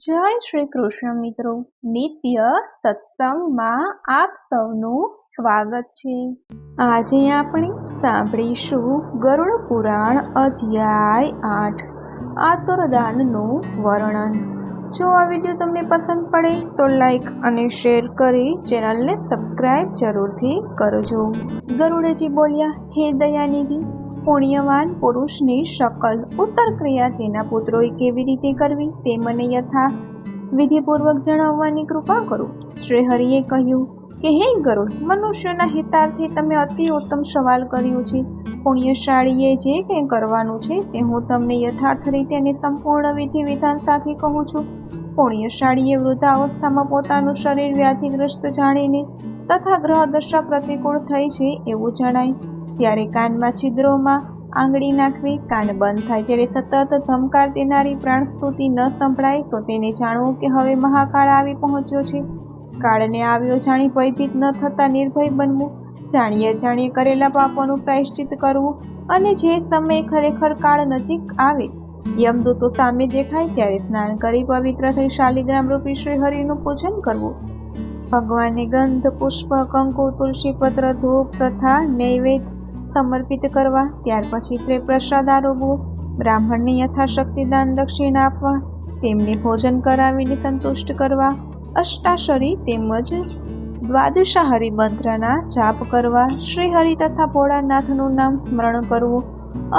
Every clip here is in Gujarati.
જય શ્રી કૃષ્ણ મિત્રો, નિત્ય સત્સંગમાં આપ સૌનું સ્વાગત છે। આજે આપણે સાંભળીશું ગરુડ પુરાણ અધ્યાય 8 આતુરદાનનું વર્ણન। જો આ વિડીયો તમને પસંદ પડે તો લાઈક અને શેર કરી ચેનલને સબસ્ક્રાઇબ જરૂરથી કરજો। ગરુડજી બોલ્યા, હે દયાનિધિ, પુણ્યવાન પુરુષની શકલ ઉત્તર ક્રિયા તેના પુત્રોએ કેવી રીતે કરવી તે મને યથા વિધિપૂર્વક જણાવવાની કૃપા કરો। શ્રી હરિએ કહ્યું કે હે ગરુડ, મનુષ્યોના હિતાર્થે તમે અતિ ઉત્તમ સવાલ કર્યો છે। પુણ્યશાળીએ જે કંઈ કરવાનું છે તે હું તમને યથાર્થ રીતે અને સંપૂર્ણ વિધિ વિધાન સાથે કહું છું। પુણ્યશાળીએ વૃદ્ધાવસ્થામાં પોતાનું શરીર વ્યાધિગ્રસ્ત જાણીને તથા ગ્રહ દશા પ્રતિકૂળ થઈ છે એવું જણાય ત્યારે કાનમાં છિદ્રોમાં આંગળી નાખવી, કાન બંધ થાય ત્યારે સતત ધમકાર દેનારી પ્રાણ સ્તુતિ ન સંભળાય તો તેને જાણવું કે હવે મહાકાળ આવી પહોંચ્યો છે। કાળને આવ્યો જાણી ભયભીત ન થતા નિર્ભય બનવું, જાણીએ કરેલા પાપોનું પ્રાયશ્ચિત કરવું અને જે સમયે ખરેખર કાળ નજીક આવે, યમદૂતો સામે દેખાય ત્યારે સ્નાન કરી પવિત્ર થઈ શાલિગ્રામ રૂપી શ્રી હરિનું પૂજન કરવું, ભગવાનને ગંધ, પુષ્પ, કંકુ, તુલસી પત્ર, ધૂપ તથા નૈવેદ્ય સમર્પિત કરવા, ત્યાર પછી પ્રસાદ આરોગવો, બ્રાહ્મણને યથાશક્તિ દાન દક્ષિણા આપવા, તેમને ભોજન કરાવીને સંતુષ્ટ કરવા, અષ્ટાક્ષરી તેમજ દ્વાદશાહરી મંત્રના જાપ કરવા, શ્રી હરિ તથા ભોળાનાથનું નામ સ્મરણ કરવું,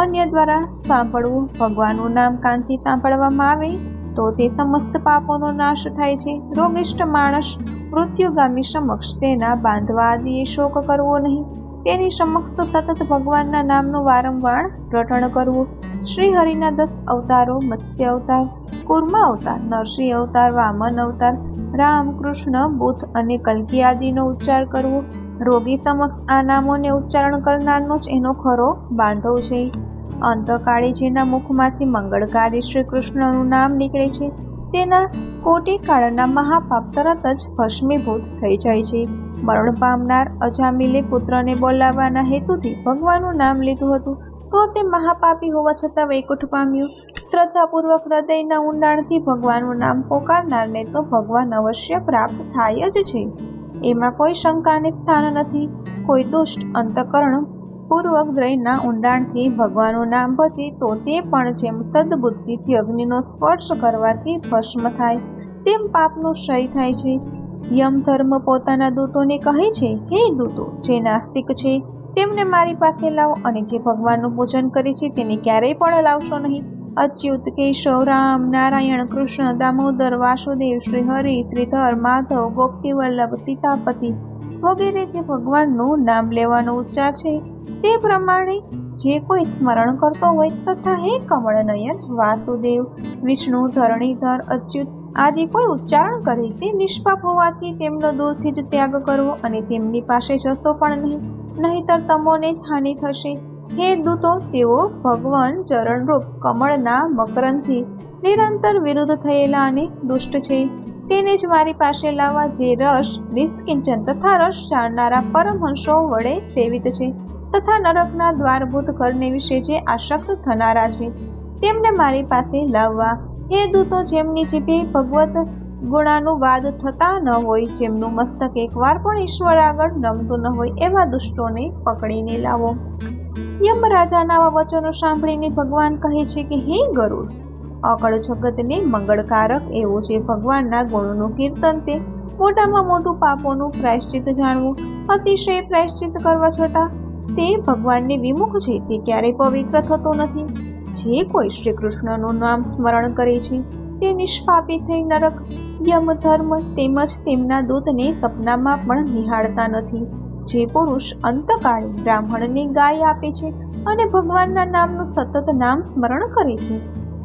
અન્ય દ્વારા સાંભળવું, ભગવાનનું નામ કાનથી સાંભળવામાં આવે તો તે સમસ્ત પાપોનો નાશ થાય છે। રોગિષ્ઠ માણસ મૃત્યુગામી સમક્ષ તેના બાંધવા આદિએ શોક કરવો નહીં, તેની સમક્ષ તો સતત ભગવાનના નામનું વારંવાર રટણ કરવું, શ્રી હરિના 10 અવતારો મત્સ્ય અવતાર, કૂર્મા અવતાર, નરસિંહ અવતાર, વામન અવતાર, રામ, કૃષ્ણ, બુદ્ધ અને કલ્કી આદિનો ઉચ્ચાર કરવો, રોગી સમક્ષ આ નામોને ઉચ્ચારણ કરનારનો જ એનો ખરો બાંધવ છે। અંતકાળે જેના મુખમાંથી મંગળકારી શ્રી કૃષ્ણનું નામ નીકળે છે તેના કોટી કાળના મહાપાપ તરત જ ભસ્મીભૂત થઈ જાય છે। મરણ પામનાર અજામિલે પુત્રને બોલાવવાના હેતુથી ભગવાનનું નામ લીધું હતું તો તે મહાપાપી હોવા છતાં વૈકુંઠ પામ્યું। શ્રદ્ધાપૂર્વક હૃદયના ઊંડાણથી ભગવાનનું નામ પોકારનારને તો ભગવાન અવશ્ય પ્રાપ્ત થાય જ છે, એમાં કોઈ શંકાને સ્થાન નથી। કોઈ દુષ્ટ અંતઃકરણ પૂર્વક હૃદયના ઊંડાણથી ભગવાનનું નામ ભજે તો તે પણ જેમ સદબુદ્ધિથી અગ્નિનો સ્પર્શ કરવાથી ભસ્મ થાય તેમ પાપનો ક્ષય થાય છે। યમ ધર્મ પોતાના દૂતોને કહે છે, હે દૂતો, જે નાસ્તિક છે તેમને મારી પાસે લાવો અને જે ભગવાનનું પૂજન કરે છે તેને ક્યારેય પણ લાવશો નહીં। અચ્યુત, કેશવ, રામ, નારાયણ, કૃષ્ણ, દામોદર, વાસુદેવ, શ્રી હરિ, શ્રીધર, માધવ, ગોપી વલ્લભ, સીતાપતિ વગેરે જે ભગવાનનું નામ લેવાનો ઉચ્ચાર છે તે પ્રમાણે જે કોઈ સ્મરણ કરતો હોય તથા હે કમળનયન, વાસુદેવ, વિષ્ણુ, ધરણીધર, અચ્યુત આદિ કોઈ ઉચ્ચારણ કરે તે નિષ્પાપ હોવાથી તેમનો દૂરથી જ ત્યાગ કરવો અને તેમની પાસે જશો પણ નહીં, નહીંતર તમોને જ હાનિ થશે। હે દૂતો, તેઓ ભગવાન ચરણરૂપ કમળના મકરંદથી નિરંતર વિરુદ્ધ થયેલા અને દુષ્ટ છે, તેને જ મારી પાસે લાવવા જે રસ નિષ્કિંચન તથા રસ જાણનારા પરમહંસો વડે સેવિત છે તથા નરકના દ્વારભૂત ઘરને વિશે જે આસક્ત થનારા છે તેમને મારી પાસે લાવવા। હે દૂતો, જેમની જીભે ભગવત ગુણાનુવાદ થતા ન હોય, જેમનું મસ્તક એકવાર પણ ઈશ્વર આગળ નમતું ન હોય એવા દુષ્ટોને પકડીને લાવો। યમરાજાના આવા વચનો સાંભળીને ભગવાન કહે છે કે હે ગરુડ, અકળ જગતને મંગળકારક એવું જે ભગવાનના ગુણોનું કીર્તન તે મોટામાં મોટું પાપોનું પ્રાયશ્ચિત જાણવું, અતિશય પ્રાયશ્ચિત કરવા છતાં તે ભગવાનને વિમુખ છે તે ક્યારેય પવિત્ર થતો નથી। જે કોઈ શ્રી કૃષ્ણનું નામ સ્મરણ કરે છે તે નિષ્પાપી થઈ નરક, યમ ધર્મ તેમજ તેમના દૂતને સપનામાં પણ નિહાળતા નથી। જે પુરુષ અંતકાળે બ્રાહ્મણને ગાય આપે છે અને ભગવાનના નામનું સતત નામ સ્મરણ કરે છે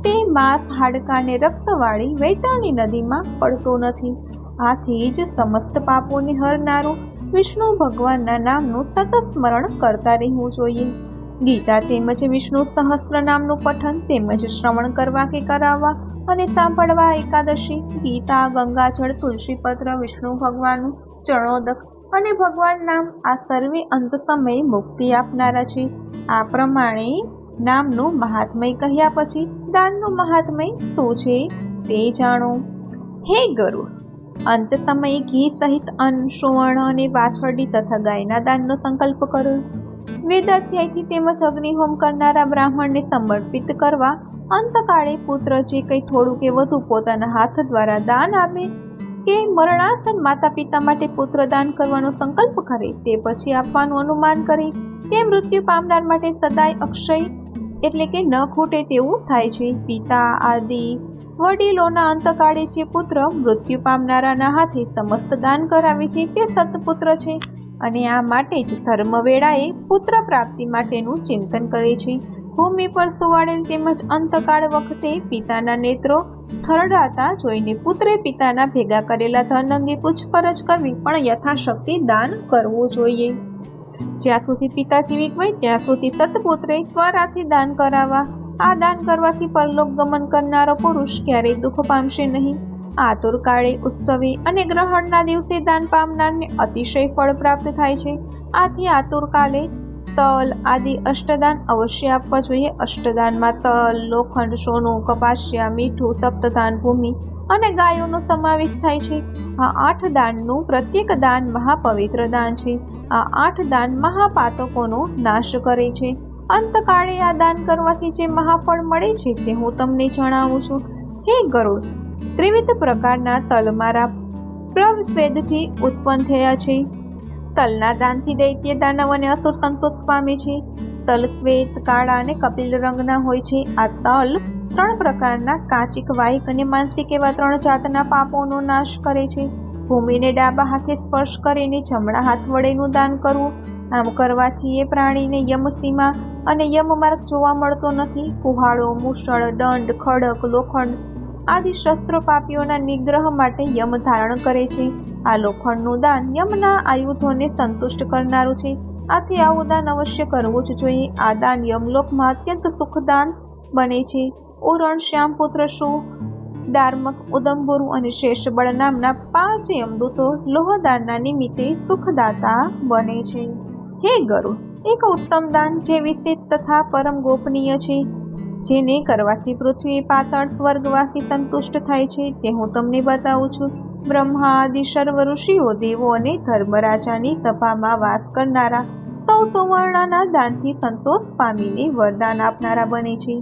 તે માંસ, હાડકાને રક્તવાળી વૈતરણી નદીમાં પડતો નથી। આથી જ સમસ્ત પાપોને હરનારું વિષ્ણુ ભગવાનના નામનું સતત સ્મરણ કરતા રહેવું જોઈએ। ગીતા તેમજ વિષ્ણુ સહસ્ત્ર નામનું પઠન તેમજ શ્રવણ કરવા કે કરાવવા અને સાંભળવા, એકાદશી, ગીતા, ગંગાજળ, તુલસીપત્ર, વિષ્ણુ ભગવાનનું ચરણોદક અને ભગવાન નામ આ સર્વે અંત સમયે મુક્તિ આપનારા છે। આ પ્રમાણે નામનું મહાત્મય કહ્યા પછી દાનનું મહાત્મય શું છે તે જાણો। હે ગરુડ, અંત સમયે ઘી સહિત અન્ન, સુવર્ણ અને વાછરડી તથા ગાયના દાનનો સંકલ્પ કરો. વેદાધ્યાયથી તેમજ અગ્નિહોમ કરનારા બ્રાહ્મણને સમર્પિત કરવા અંતકાળે પુત્ર જે કંઈ થોડું કે વધુ પોતાના હાથ દ્વારા દાન આપે કે મરણાસન માતા પિતા માટે પુત્ર દાન કરવાનો સંકલ્પ કરે તે પછી આપવાનું અનુમાન કરે તે મૃત્યુ પામનાર માટે સદાય અક્ષય એટલે કે ન ખૂટે તેવું થાય છે. પિતા આદિ વડીલોના અંતકાળે જે પુત્ર મૃત્યુ પામનારાના હાથે સમસ્ત દાન કરાવે છે તે સત્પુત્ર છે અને આ માટે જ ધર્મ વેળાએ પુત્ર પ્રાપ્તિ માટેનું ચિંતન કરે છે. ભૂમિ પર સુવાડેલ તેમજ અંતકાળ વખતે પિતાના નેત્રો થરડાતા જોઈને પુત્રે પિતાના ભેગા કરેલા ધન અંગે પૂછપરછ કરવી પણ યથાશક્તિ દાન કરવું જોઈએ. જ્યાં સુધી પિતા જીવિત હોય ત્યાં સુધી સત્પુત્રે ત્વરાથી દાન કરાવવા. આ દાન કરવાથી પરલોક ગમન કરનારો પુરુષ ક્યારેય દુઃખ પામશે નહીં. આતુર કાળે, ઉત્સવે અને ગ્રહણના દિવસે દાન પામનારને અતિશય ફળ પ્રાપ્ત થાય છે. આથી આતુર કાલે તલ આદિ અષ્ટદાન અવશ્ય આપવા જોઈએ. અષ્ટદાનમાં તલ, લોખંડ, સોનું, કપાસિયા, મીઠું, સપ્તદાન, ભૂમિ અને ગાયોનો સમાવેશ થાય છે. આ 8 દાનનું પ્રત્યેક દાન મહાપવિત્ર દાન છે. આ 8 દાન મહાપાતકોનો નાશ કરે છે. અંતકાળે આ દાન કરવાથી જે મહાફળ મળે છે તે હું તમને જણાવું છું. હે ગરુડ, ત્રિવિધ પ્રકારના તલ મારા પ્રસ્વેદથી ઉત્પન્ન થયા છે. તલના દાનથી દૈત્ય, દાનવ અને અસુર સંતોષ પામે છે. તલ શ્વેત, કાળા અને કપિલ રંગના હોય છે. આ તલ 3 પ્રકારના કાચિક, વાહિક અને માનસિક એવા 3 જાતના પાપોનો નાશ કરે છે. ભૂમિને ડાબા હાથે સ્પર્શ કરીને જમણા હાથ વડેનું દાન કરવું. આમ કરવાથી એ પ્રાણીને યમસીમા અને યમમાર્ગ જોવા મળતો નથી. કુહાડો, મૂષળ, દંડ, ખડક, લોખંડ આદિ શસ્ત્રો પાપીઓના નિગ્રહ માટે યમ ધારણ કરે છે. આ લોખંડનું દાન યમના આયુધોને સંતુષ્ટ કરનારું છે. આથી આવું દાન અવશ્ય કરવું જ જોઈએ. આ દાન યમલોકમાં અત્યંત સુખદાન બને છે. ઉરણ, શ્યામપુત્ર, શુ, ડાર્મક, ઉદંબુરુ અને શેષબળ નામના 5 યમદૂતો લોહદાનના નિમિત્તે સુખદાતા બને છે. હે ગરુડ, એક ઉત્તમ દાન જે વિશેષ તથા પરમ ગોપનીય છે, જેને કરવાથી પૃથ્વી, પાતાળ, સ્વર્ગવાસી સંતુષ્ટ થાય છે તે હું તમને બતાવું છું. બ્રહ્મા આદિ સર્વ ઋષિઓ, દેવો અને ધર્મરાજાની સભામાં વાસ કરનારા સૌ સુવર્ણના દાનથી સંતોષ પામીને વરદાન આપનારા બને છે.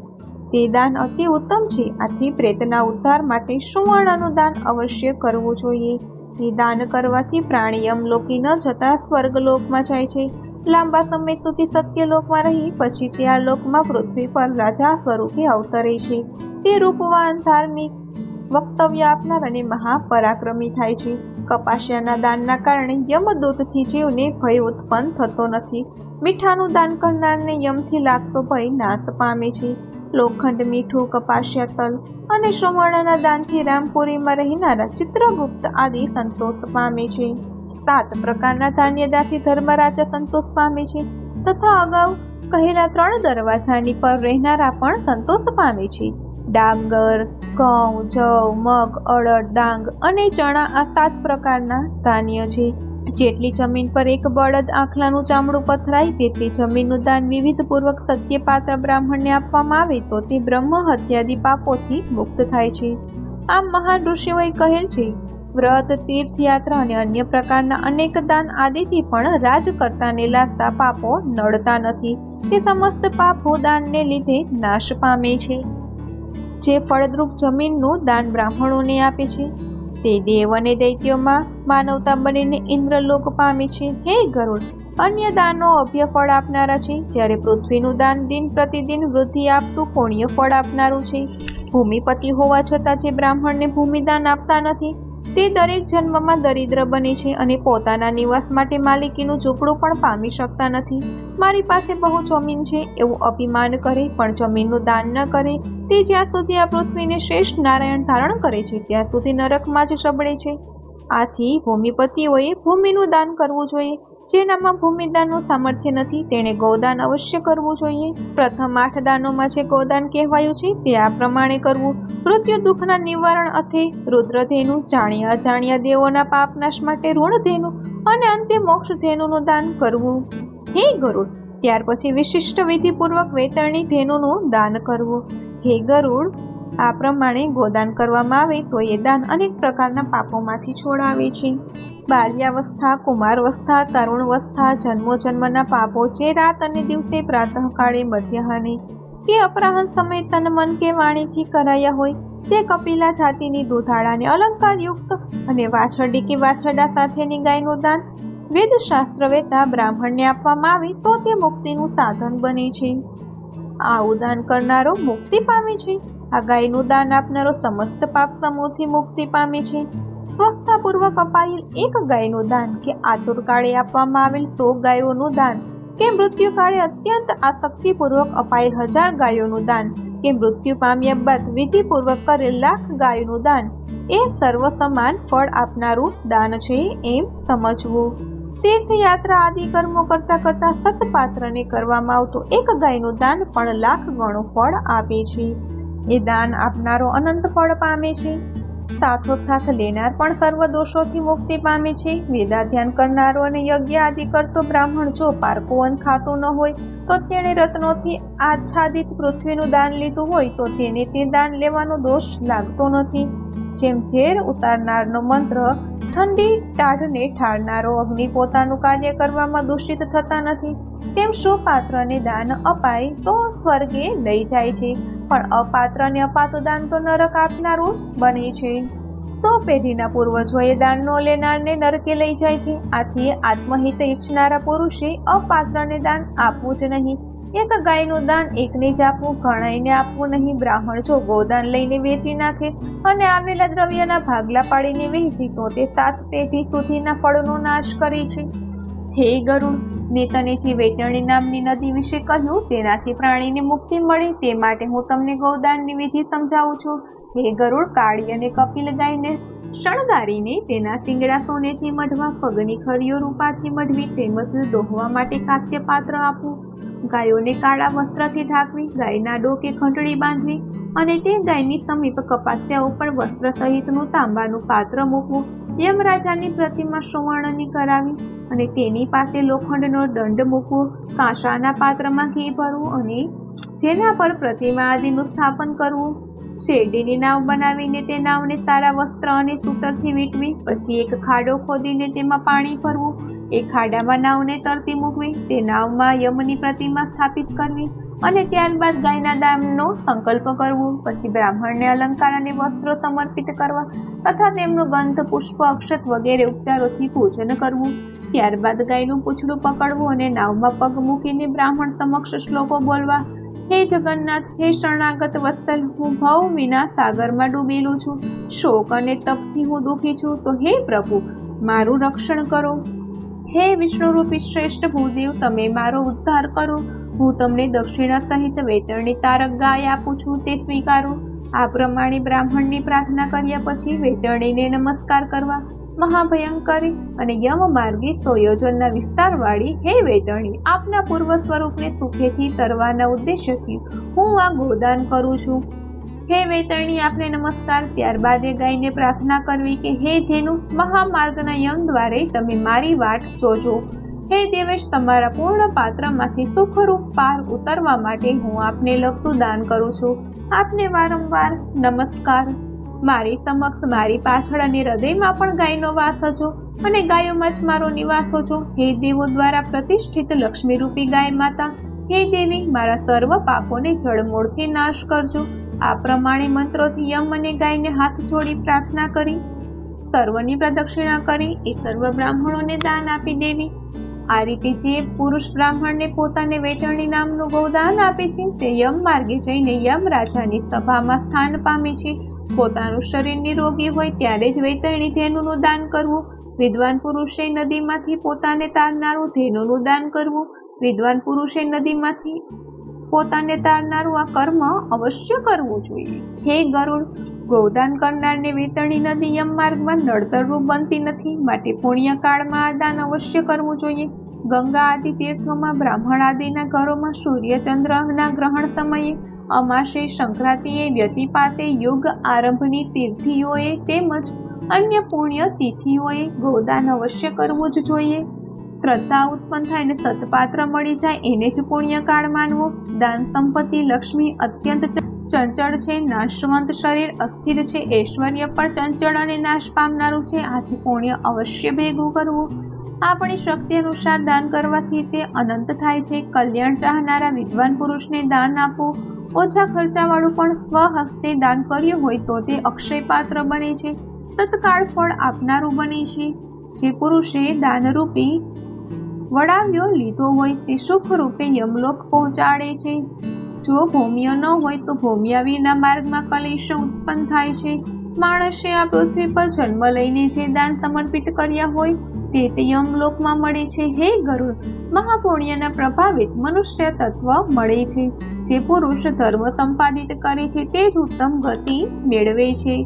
તે દાન અતિ ઉત્તમ છે. આથી પ્રેતના ઉદ્ધાર માટે સુવર્ણનું દાન અવશ્ય કરવું જોઈએ. તે દાન કરવાથી પ્રાણી યમલોકી ન જતા સ્વર્ગલોકમાં જાય છે. લાંબા સમય સુધી સત્યલોકમાં રહી પછી તે આ લોકમાં પૃથ્વી પર રાજા સ્વરૂપે અવતરે છે. તે રૂપવાન, ધાર્મિક, વક્તવ્ય આપનાર અને મહાપરાક્રમી થાય છે. કપાસિયાના દાનના કારણે યમદૂતથી જીવને ભય ઉત્પન્ન થતો નથી. મીઠાનું દાન કરનારને યમથી લાગતો ભય નાશ પામે છે. લોખંડ, મીઠું, કપાસિયા, તલ અને સુવર્ણના દાનથી રામપુરીમાં રહેનારા ચિત્રગુપ્ત આદિ સંતોષ પામે છે. 7 પ્રકારના ધાન્યદાનથી ધર્મરાજા સંતોષ પામે છે તથા અગાઉ કહેલા 3 દરવાજાની પર રહેનારા પણ સંતોષ પામે છે. ડાંગર, ઘઉં, જવ, મગ, અડદ, ડાંગ અને ચણા આ 7 પ્રકારના ધાન્ય છે. જેટલી જમીન પર એક બળદ આંખલાનું ચામડું પથરાય તેટલી જમીનનું દાન વિવિધ પૂર્વક સત્યપાત્ર બ્રાહ્મણને આપવામાં આવે તો તે બ્રહ્મ હત્યાદિ પાપોથી મુક્ત થાય છે. આમ મહાન ઋષિઓએ કહેલ છે, વ્રત, તીર્થયાત્રા અને અન્ય પ્રકારના અનેક દાન આદિથી પણ રાજકર્તાને લાગતા પાપો નડતા નથી. તે સમસ્ત પાપો દાનને લીધે નાશ પામે છે. જે ફળદ્રુપ જમીનનું દાન બ્રાહ્મણોને આપે છે તે દેવ અને દૈત્યોમાં માનવતા બનીને ઇન્દ્રલોક પામે છે. હે ગરુડ, અન્ય દાનો અભ્ય ફળ આપનારા છે, જ્યારે પૃથ્વીનું દાન દિન પ્રતિદિન વૃદ્ધિ આપતું પુણ્ય ફળ આપનારું છે. ભૂમિપતિ હોવા છતાં જે બ્રાહ્મણને ભૂમિદાન આપતા નથી તે દરેક જન્મમાં દરિદ્ર બને છે અને પોતાના નિવાસ માટે માલિકીનું ઝૂંપડું પણ પામી શકતા નથી. મારી પાસે બહુ જમીન છે એવું અભિમાન કરે પણ જમીનનું દાન ન કરે તે જ્યાં સુધી આ પૃથ્વીને શ્રેષ્ઠ નારાયણ ધારણ કરે છે ત્યાં સુધી નરકમાં જ સબળે છે. આથી ભૂમિપતિઓએ ભૂમિનું દાન કરવું જોઈએ. જેનામાં ભૂમિદાનનું સામર્થ્ય નથી તેણે ગૌદાન અવશ્ય કરવું જોઈએ. પ્રથમ 8 દાનોમાં જે ગૌદાન કહેવાયું છે તે આ પ્રમાણે કરવું. મૃત્યુ દુઃખના નિવારણ અર્થે રુદ્રધેનુ, જાણ્યા અજાણ્યા દેવોના પાપનાશ માટે ઋણધેનુ અને અંતે મોક્ષધેનુનું દાન કરવું. હે ગરુડ, ત્યાર પછી વિશિષ્ટ વિધિપૂર્વક વેતરણી ધેનુનું દાન કરવું. હે ગરુડ, આ પ્રમાણે ગોદાન કરવામાં આવે તો એ દાન અનેક પ્રકારના પાપોમાંથી છોડાવે છે. બાલ્યાવસ્થા, કુમારાવસ્થા, તરુણાવસ્થા, જન્મો જન્મના પાપો જે રાત અને દિવસે પ્રાતઃકાળે, મધ્યાહને કે અપરાહ્ન સમયે તન મન કે વાણીથી કરાયા હોય તે કપિલા જાતિની દુધાળાને અલંકારયુક્ત અને વાછરડી કે વાછરડા સાથેની ગાયનું દાન વેદશાસ્ત્ર વેતા બ્રાહ્મણને આપવામાં આવે તો તે મુક્તિનું સાધન બને છે. આવું દાન કરનારો મુક્તિ પામે છે. આ ગાયનું દાન આપનારો સમસ્ત પાપ સમૂહથી મુક્તિ પામે છે. સ્વસ્થતાપૂર્વક અપાયેલ એક ગાયનું દાન કે આતુરકાળે આપવામાં આવેલ 100 ગાયોનું દાન કે મૃત્યુકાળે અત્યંત આસક્તિપૂર્વક અપાયેલ 1000 ગાયોનું દાન કે મૃત્યુ પામ્યા બાદ વિધિપૂર્વક કરેલ 1,00,000 ગાયોનું દાન એ સર્વ સમાન ફળ આપનારું દાન છે એમ સમજવું. તીર્થયાત્રા આદિ કર્મો કરતા સત્પાત્રને કરવામાં આવતું એક ગાયનું દાન પણ 1,00,000 ગણું ફળ આપે છે. એ દાન આપનારો અનંત ફળ પામે છે. સાથોસાથ લેનાર પણ સર્વ દોષોથી મુક્તિ પામે છે. વેદાધ્યાન કરનારો અને યજ્ઞ આદિ કરતો બ્રાહ્મણ જો પારકુવન ખાતો ન હોય તો તેણે રત્નોથી આચ્છાદિત પૃથ્વીનું દાન લીધું હોય તો તેને તે દાન લેવાનો દોષ લાગતો નથી. જેમ ઝેર ઉતારનારનો મંત્ર ઠંડી ટાઢને ઠારનારો અગ્નિ પોતાનું કાર્ય કરવામાં દૂષિત થતા નથી, તેમ સુપાત્રને દાન અપાય તો સ્વર્ગે લઈ જાય છે, પણ અપાત્રને અપાતું દાન તો નરક આપનારું બને છે. 100 પેઢીના પૂર્વજોએ દાન ન લેનારને નરકે લઈ જાય છે. આથી આત્મહિત ઈચ્છનારા પુરુષે અપાત્રને દાન આપવું જ નહીં. એક ગાયનું દાન એકને જ આપવું, ઘણાઈને આપવું નહીં. બ્રાહ્મણ જો ગોદાન લઈને વેચી નાખે અને આવેલા દ્રવ્યના ભાગલા પાડીને વહેંચી તો તે 7 પેઢી સુધીના ફળનો નાશ કરે છે. હે ગરુડ, મેં તને જે વૈતરણી નામની નદી વિશે કહ્યું તેનાથી પ્રાણીને મુક્તિ મળે તે માટે હું તમને ગૌદાનની વિધિ સમજાવું છું. હે ગરુડ, કાળી અને કપિલ ગાયને શણગારીને તેના શિંગડા સોનેથી મઢવા, પગની ખરીઓ રૂપાથી મઢવી, તેમજ દોહવા માટે કાંસ્ય પાત્ર આપવું. ગાયોને કાળા વસ્ત્રથી ઢાંકવી, ગાયના ડોકે ઘંટડી બાંધવી અને તે ગાયની સમીપ કપાસિયા ઉપર વસ્ત્ર સહિતનું તાંબાનું પાત્ર મૂકવું. યમરાજાની પ્રતિમા સુવર્ણની કરાવી અને તેની પાસે લોખંડનો દંડ મૂકવો. કાંસાના પાત્રમાં ઘી ભરવું અને જેના પર પ્રતિમા આદિનું સ્થાપન કરવું. શેરડીની નાવ બનાવીને તે નાવને સારા વસ્ત્ર અને સૂતરથી વીંટવી. પછી એક ખાડો ખોદીને તેમાં પાણી ભરવું. એ ખાડામાં નાવને તરતી મૂકવી. તે નાવમાં યમની પ્રતિમા સ્થાપિત કરવી અને ત્યારબાદ ગાયના દાનનો સંકલ્પ કરવો. પછી બ્રાહ્મણને અલંકાર અને વસ્ત્રો સમર્પિત કરવા તથા તેમનું ગંધ, પુષ્પ, અક્ષત વગેરે ઉપચારોથી પૂજન કરવું. ત્યારબાદ ગાયનું પૂંછડું પકડવું અને નાવમાં પગ મૂકીને બ્રાહ્મણ સમક્ષ શ્લોકો બોલવા. હે જગન્નાથ, હે શરણાગત વત્સલ, હું ભવ વિના સાગરમાં ડૂબેલું છું. શોક અને તપથી હું દુઃખી છું, તો હે પ્રભુ મારું રક્ષણ કરો. હે વિષ્ણુરૂપી શ્રેષ્ઠ ભૂદેવ, તમે મારો ઉદ્ધાર કરો. હું તમને દક્ષિણા સહિત વૈતરણી તારક ગાય આપું છું, તે સ્વીકારો. આ પ્રમાણે બ્રાહ્મણની પ્રાર્થના કર્યા પછી વૈતરણીને નમસ્કાર કરવા. મહાભયંકરી અને યમ માર્ગે 100 યોજનના વિસ્તારવાળી હે વૈતરણી, આપના પૂર્વ સ્વરૂપને સુખેથી તરવાના ઉદ્દેશ્યથી હું આ ગોદાન કરું છું. હે વૈતરણી, આપને નમસ્કાર. ત્યારબાદ એ ગાયને પ્રાર્થના કરવી કે હે ધેનુ, મહામાર્ગના યમ દ્વારે તમે મારી વાટ જોજો. હે દેવેશ, તમારા પૂર્ણ પાત્રમાંથી સુખરૂપ પાર ઉતરવા માટે હું આપને લગતું દાન કરું છું. આપને વારંવાર નમસ્કાર. મારી સમક્ષ, મારી પાછળ અને હૃદયમાં પણ ગાયનો વાસ હજો અને ગાયોમાં જ મારો નિવાસ હજો. હે દેવો દ્વારા પ્રતિષ્ઠિત લક્ષ્મીરૂપી ગાય માતા, હે દેવી, મારા સર્વ પાપોને જળમૂળથી નાશ કરજો. આ પ્રમાણે મંત્રોથી યમ અને ગાયને હાથ જોડી પ્રાર્થના કરી સર્વની પ્રદક્ષિણા કરી એ સર્વ બ્રાહ્મણોને દાન આપી દેવી. આ રીતે જે પુરુષ બ્રાહ્મણને પોતાને વૈતરણી નામનું ગૌદાન આપે છે તે યમ માર્ગે જઈને યમ રાજાની સભામાં સ્થાન પામે છે. પોતાનું શરીર નિરોગી હોય ત્યારે જ વૈતરણી ધેનુનું દાન કરવું. વિદ્વાન પુરુષે નદીમાંથી પોતાને તારનારું ધેનુનું દાન કરવું. વિદ્વાન પુરુષે નદીમાંથી પોતાને તારનારું આ કર્મ અવશ્ય કરવું જોઈએ. હે ગરુડ, ગૌદાન કરનારને વૈતરણી નદી યમ માર્ગમાં નડતરરૂપ બનતી નથી, માટે પુણ્યકાળમાં આ દાન અવશ્ય કરવું જોઈએ. ગંગા આદિ તીર્થોમાં, બ્રાહ્મણ આદિના ઘરોમાં સૂર્ય ચંદ્રના ગ્રહણ સમયે, અમાસે, સંક્રાંતિએ, વ્યતિપાતે, યુગ આરંભની તીર્થીઓએ તેમજ અન્ય પુણ્ય તિથિઓએ ગૌદાન અવશ્ય કરવું જ જોઈએ. શ્રદ્ધા ઉત્પન્ન થાય અને સત્પાત્ર મળી જાય એને જ પુણ્યકાળ માનવો. દાન સંપત્તિ લક્ષ્મી અત્યંત ચંચળ છે, નાશવંત શરીર અસ્થિર છે, ઐશ્વર્ય પણ ચંચળ અને નાશ પામનારું છે, આથી પુણ્ય અવશ્ય ભેગું કરવું. આપણી શક્તિ અનુસાર દાન કરવાથી તે અનંત થાય છે. કલ્યાણ ચાહનારા વિદ્વાન પુરુષને દાન આપવું. ઓછા ખર્ચાવાળું પણ સ્વહસ્તે દાન કર્યું હોય તો તે અક્ષય પાત્ર બને છે, તત્કાળ ફળ આપનારું બને છે. જે પુરુષે દાનરૂપી વડાવ્યો લીધો હોય તે સુખ રૂપે યમલોક પહોંચાડે છે. જો ભૌમ્ય ન હોય તો ભૌમ્યાવીના માર્ગમાં કલેશ ઉત્પન્ન થાય છે. માણસે આ પૃથ્વી પર જન્મ લઈને જે દાન સમર્પિત કર્યા હોય તે યમલોકમાં મળે છે. હે ગરુડ, મહાપુણ્યના પ્રભાવે જ મનુષ્ય તત્વ મળે છે. જે પુરુષ ધર્મ સંપાદિત કરે છે તે જ ઉત્તમ ગતિ મેળવે છે.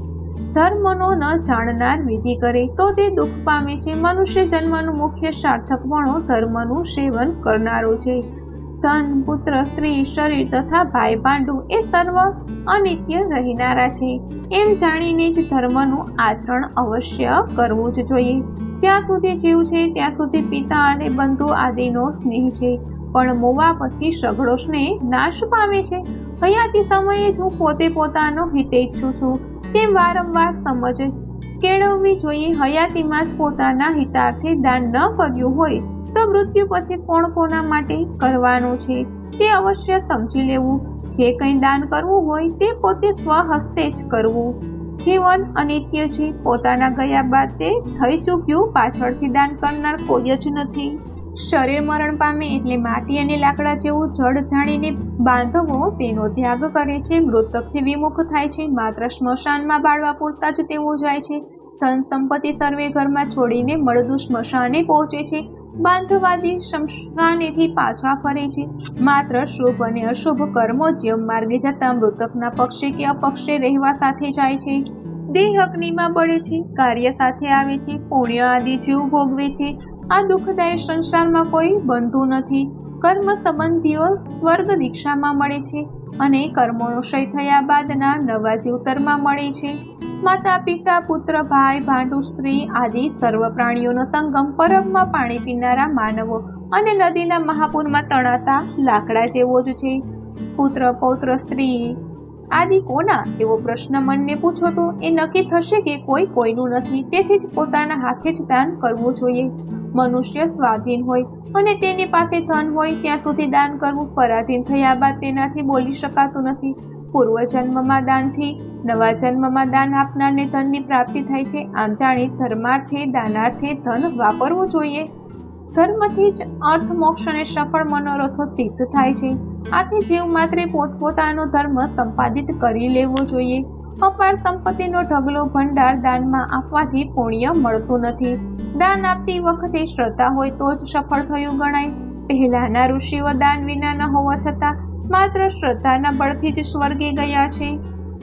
ધર્મનો ન જાણનાર વિધિ કરે તો તે દુઃખ પામે છે. મનુષ્ય જન્મનું મુખ્ય સાર્થકપણો ધર્મનું સેવન કરનારો છે. ધન, પુત્ર, સ્ત્રી, શરીર તથા ભાઈ ભાંડુ એ સર્વ અનિત્ય રહેનારા છે. એમ જાણીને જ ધર્મનું આચરણ અવશ્ય કરવું જ જોઈએ. જ્યાં સુધી જીવ છે ત્યાં સુધી પિતા અને બંધુ આદિનો સ્નેહ છે, પણ મોવા પછી સઘળો સ્નેહ નાશ પામે છે. હયાતી સમયે જ હું પોતે પોતાનો હિત ઈચ્છું છું તેમ વારંવાર સમજ કેળવવી જોઈએ. હયાતીમાં જ પોતાના હિતાર્થે દાન ન કર્યું હોય તો મૃત્યુ પછી કોણ કોના માટે કરવાનું છે તે અવશ્ય સમજી લેવું. જે કંઈ દાન કરવું હોય તે પોતે સ્વહસ્તે જ કરવું. જીવન અનિત્ય છે, પોતાના ગયા બાદ તે થઈ ચૂક્યું, પાછળથી દાન કરનાર કોઈ જ નથી. શરીર મરણ પામે એટલે માટી અને લાકડા જેવું જડ જાણીને બાંધવો તેનો ત્યાગ કરે છે. મૃતકથી વિમુખ થાય છે, માત્ર સ્મશાનમાં બાળવા પૂરતા જ તેઓ જાય છે. ધન સંપત્તિ સર્વે ઘરમાં છોડીને મળદુ સ્મશાને પહોંચે છે. બાંધવાદી સ્મશાનેથી પાછા ફરે છે. માત્ર શુભ અને અશુભ કર્મો જ યમ માર્ગે જતા મૃતકના પક્ષે કે અપક્ષે રહેવા સાથે જાય છે. દેહ અગ્નિમાં બળે છે, કાર્ય સાથે આવે છે, પુણ્ય આદિ જીવ ભોગવે છે. આ દુઃખદાયી સંસારમાં કોઈ બંધુ નથી. કર્મ સંબંધીઓ સ્વર્ગ દીક્ષામાં મળે છે અને કર્મોનો ક્ષય થયા બાદના નવા જીવતરમાં મળે છે. માતા, પિતા, પુત્ર, ભાઈ, ભાંડુ, સ્ત્રી આદિ સર્વ પ્રાણીઓનો સંગમ પરમમાં પાણી પીનારા માનવો અને નદીના મહાપુરમાં તણાતા લાકડા જેવો જ છે. પુત્ર, પૌત્ર, સ્ત્રી આદિ કોના એવો પ્રશ્ન મનને પૂછો તો એ નક્કી થશે કે કોઈ કોઈનું નથી. તેથી જ પોતાના હાથે જ દાન કરવું જોઈએ. મનુષ્ય સ્વાધીન હોય અને તેની પાસે ધન હોય ત્યાં સુધી દાન કરવું. પરાધીન થયા બાદ તેનાથી બોલી શકાતું નથી. પૂર્વ જન્મમાં દાનથી નવા જન્મમાં દાન આપનારને ધનની પ્રાપ્તિ થાય છે. આમ જાણી ધર્માર્થે દાનાર્થે ધન વાપરવું જોઈએ. ધર્મથી જ અર્થ, મોક્ષ અને સફળ મનોરથો સિદ્ધ થાય છે. આથી જીવ માત્રે પોતપોતાનો ધર્મ સંપાદિત કરી લેવો જોઈએ. અપાર સંપત્તિનો ઢગલો ભંડાર દાનમાં આપવાથી પુણ્ય મળતું નથી. દાન આપતી વખતે શ્રદ્ધા હોય તો જ સફળ થયું ગણાય. પહેલાના ઋષિઓ દાન વિના ન હોવા છતાં માત્ર શ્રદ્ધાના બળથી જ સ્વર્ગે ગયા છે.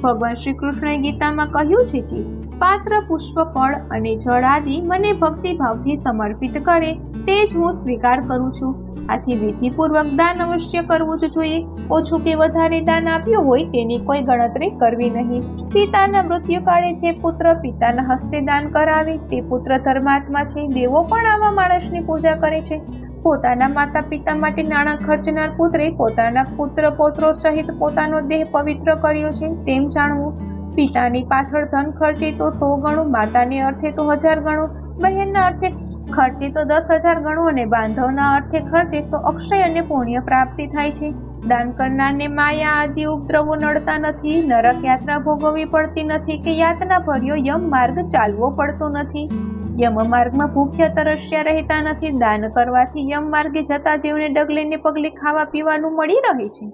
ભગવાન શ્રી કૃષ્ણએ ગીતામાં કહ્યું છે કે પાત્ર, પુષ્પ, ફળ અને જળ આદિ મને ભક્તિ ભાવથી સમર્પિત કરે તે જ હું સ્વીકાર કરું છું. આથી વિધિપૂર્વક દાન અવશ્ય કરવું જ જોઈએ. ઓછું કે વધારે દાન આપ્યું હોય તેની કોઈ ગણતરી કરવી નહીં. પિતાના મૃત્યુકાળે જે પુત્ર પિતાના હસ્તે દાન કરાવે તે પુત્ર ધર્માત્મા છે. દેવો પણ આવા માણસની પૂજા કરે છે. પોતાના માતા પિતા માટે નાણાં ખર્ચનાર પુત્રે પોતાના પુત્ર પૌત્રો સહિત પોતાનો દેહ પવિત્ર કર્યો છે તેમ જાણવું. પિતાની પાછળ ધન ખર્ચે તો 100 ગણું, માતાને અર્થે તો 1000 ગણું, બહેનના અર્થે ખર્ચે તો 10,000 ગણું અને બાંધવના અર્થે ખર્ચે તો અક્ષય અને પુણ્ય પ્રાપ્તિ થાય છે. દાન કરનારને માયા આદિ ઉપદ્રવો નડતા નથી, નરક યાત્રા ભોગવવી પડતી નથી કે યાતના ભર્યો યમ માર્ગ ચાલવો પડતો નથી. યમ માર્ગમાં ભૂખ્યા તરસ્યા રહેતા નથી. દાન કરવાથી યમ માર્ગે જતા જીવને ડગલે ને પગલે ખાવા પીવાનું મળી રહે છે.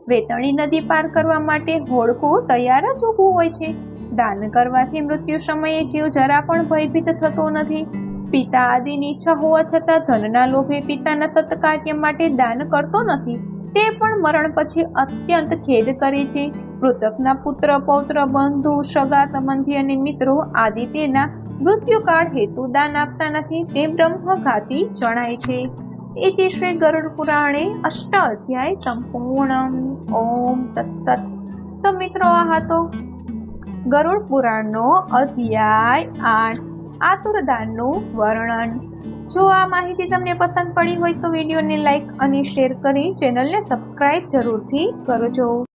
વેતણી નદી પાર કરવા માટે હોડકું તૈયાર જ ઊભું હોય છે. દાન કરવાથી મૃત્યુ સમયે જીવ જરા પણ ભયભીત થતો નથી. પિતા આદિની ઈચ્છા હોવા છતાં ધનના લોભે પિતાના સત્કાર્ય માટે દાન કરતો નથી. તે પણ મરણ પછી અત્યંત ખેદ કરે છે. મૃતકના પુત્ર પૌત્ર, બંધુ, સગા સંબંધી અને મિત્રો આદિ તેના મૃત્યુકાળ હેતુ દાન આપતા નથી તે બ્રહ્મઘાતી જણાય છે. इति श्री गरुड़ पुराणे अष्टाध्याय संपूर्ण। ओम तत्सत। तो मित्रों आ हतो गरुड़ पुराण नो अध्याय 8 आतुरदान નું વર્ણન। જો આ માહિતી તમને પસંદ પડી હોય તો વિડીયોને લાઈક અને શેર કરી ચેનલને સબસ્ક્રાઇબ જરૂરથી કરજો।